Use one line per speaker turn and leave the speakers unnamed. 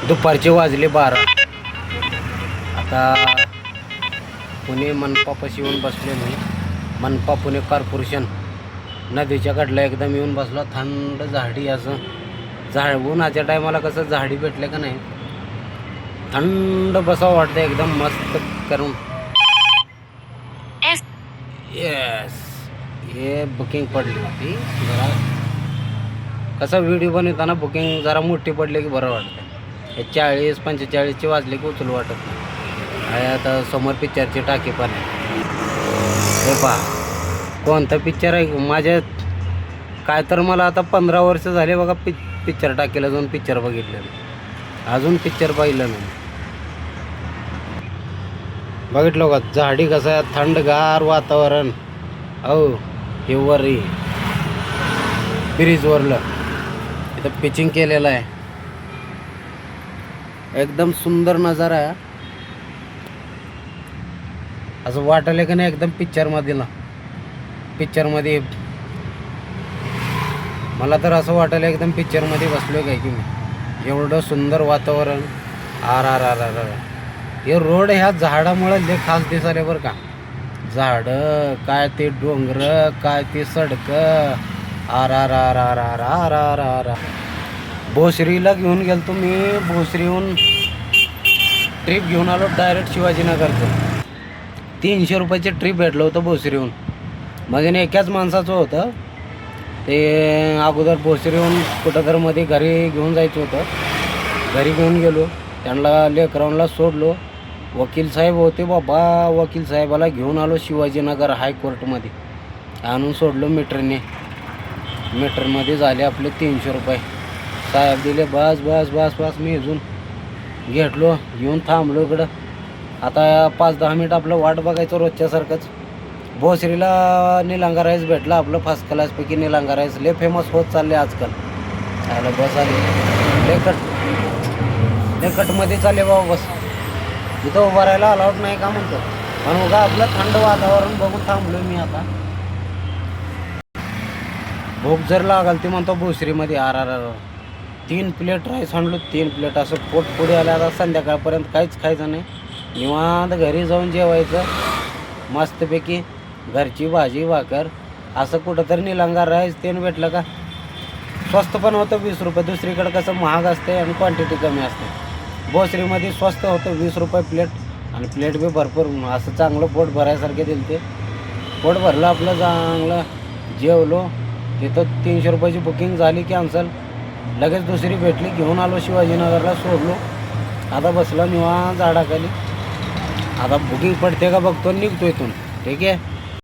दुपारचे वाजले 12. आता पुणे मनपापाशी येऊन बसले मी. मनपा पुणे कॉर्पोरेशन नदीच्या कडेला एकदम येऊन बसलो. थंड झाडी असं उन्हाच्या टायमाला कसं झाडी भेटले का नाही थंड बसावं वाटतं एकदम मस्त करून. येस हे बुकिंग पडली होती जरा. कसं व्हिडिओ बनवताना बुकिंग जरा मोठी पडली की बरं वाटतं. हे 40-45 वाजले की उचलू वाटत नाही. आता समोर पिक्चरची टाकी पण आहे. हे पहा कोणता पिक्चर आहे माझ्या काय तर मला आता 15 वर्ष झाले बघा पिक्चर टाकीला जाऊन पिक्चर बघितलेलं. अजून पिक्चर पाहिलं नाही. बघितलं का झाडी कसं आहे थंडगार वातावरण. हो हे वरी ब्रिजवरलं इथं पिचिंग केलेलं आहे. एकदम सुंदर नजारा आहे. असं वाटलं की नाही एकदम पिक्चरमध्ये ना. पिक्चरमध्ये मला तर असं वाटलं एकदम पिक्चरमध्ये बसलो काय की मी. एवढं सुंदर वातावरण. आर आर आर आर हे रोड ह्या झाडामुळे लय खास दिसाले बरं का. झाडं काय ते डोंगर काय ते सडक. आर आर आर आर आर आर आर आर. भोसरीला घेऊन गेलतो मी. भोसरीहून ट्रिप घेऊन आलो डायरेक्ट शिवाजीनगरचं. 300 रुपयाची ट्रिप भेटलं होतं भोसरीहून. मग एकाच माणसाचं होतं ते. अगोदर भोसरीहून कुठं तर मध्ये घरी घेऊन जायचं होतं. घरी घेऊन गेलो. त्यांना लेकरांना सोडलो. वकील साहेब होते बाबा. वकील साहेबाला घेऊन आलो शिवाजीनगर हायकोर्टमध्ये. आणून सोडलो मीटरने. मीटरमध्ये झाले आपले 300 रुपये. साहेब दिले. बस बस बस बस मी इथून घेतलो. येऊन थांबलो इकडं. आता 5-10 मिनिट आपलं वाट बघायचं रोजच्यासारखंच. भोसरीला निलांगा राईस भेटला आपलं फर्स्ट क्लासपैकी. निलांगा राईस लय फेमस होत चालले आजकाल. चाललं बस आली लेकटमध्ये चालले बाबा बस. इथं उभं राहायला अलाउड नाही का म्हणतो. पण उगा आपलं थंड वातावरण बघून थांबलो मी आता. भूक जर लागल ते म्हणतो भोसरीमध्ये. आर आर आर 3 प्लेट राईस आणलो. 3 प्लेट असं पोट पुढे आल्या. आता संध्याकाळपर्यंत काहीच खायचं नाही. निवांत घरी जाऊन जेवायचं मस्तपैकी. घरची भाजी भाकर. असं कुठं तर निलांगा राईस तेन भेटलं का स्वस्त पण होतं 20 रुपये. दुसरीकडे कसं महाग असते आणि क्वांटिटी कमी असते. भोसरीमध्ये स्वस्त होतं 20 रुपये प्लेट. आणि प्लेट बी भरपूर असं चांगलं पोट भरायसारखे दिलं ते. पोट भरलं आपलं चांगलं. जेवलो. तिथं 300 रुपयाची बुकिंग झाली कॅन्सल. लगेच दुसरी भेटली. घेऊन आलो शिवाजीनगरला सोडलो. आता बसलो निवांत झाडाखाली. आता बुकिंग पडते का बघतो निघतो इथून. ठीक आहे.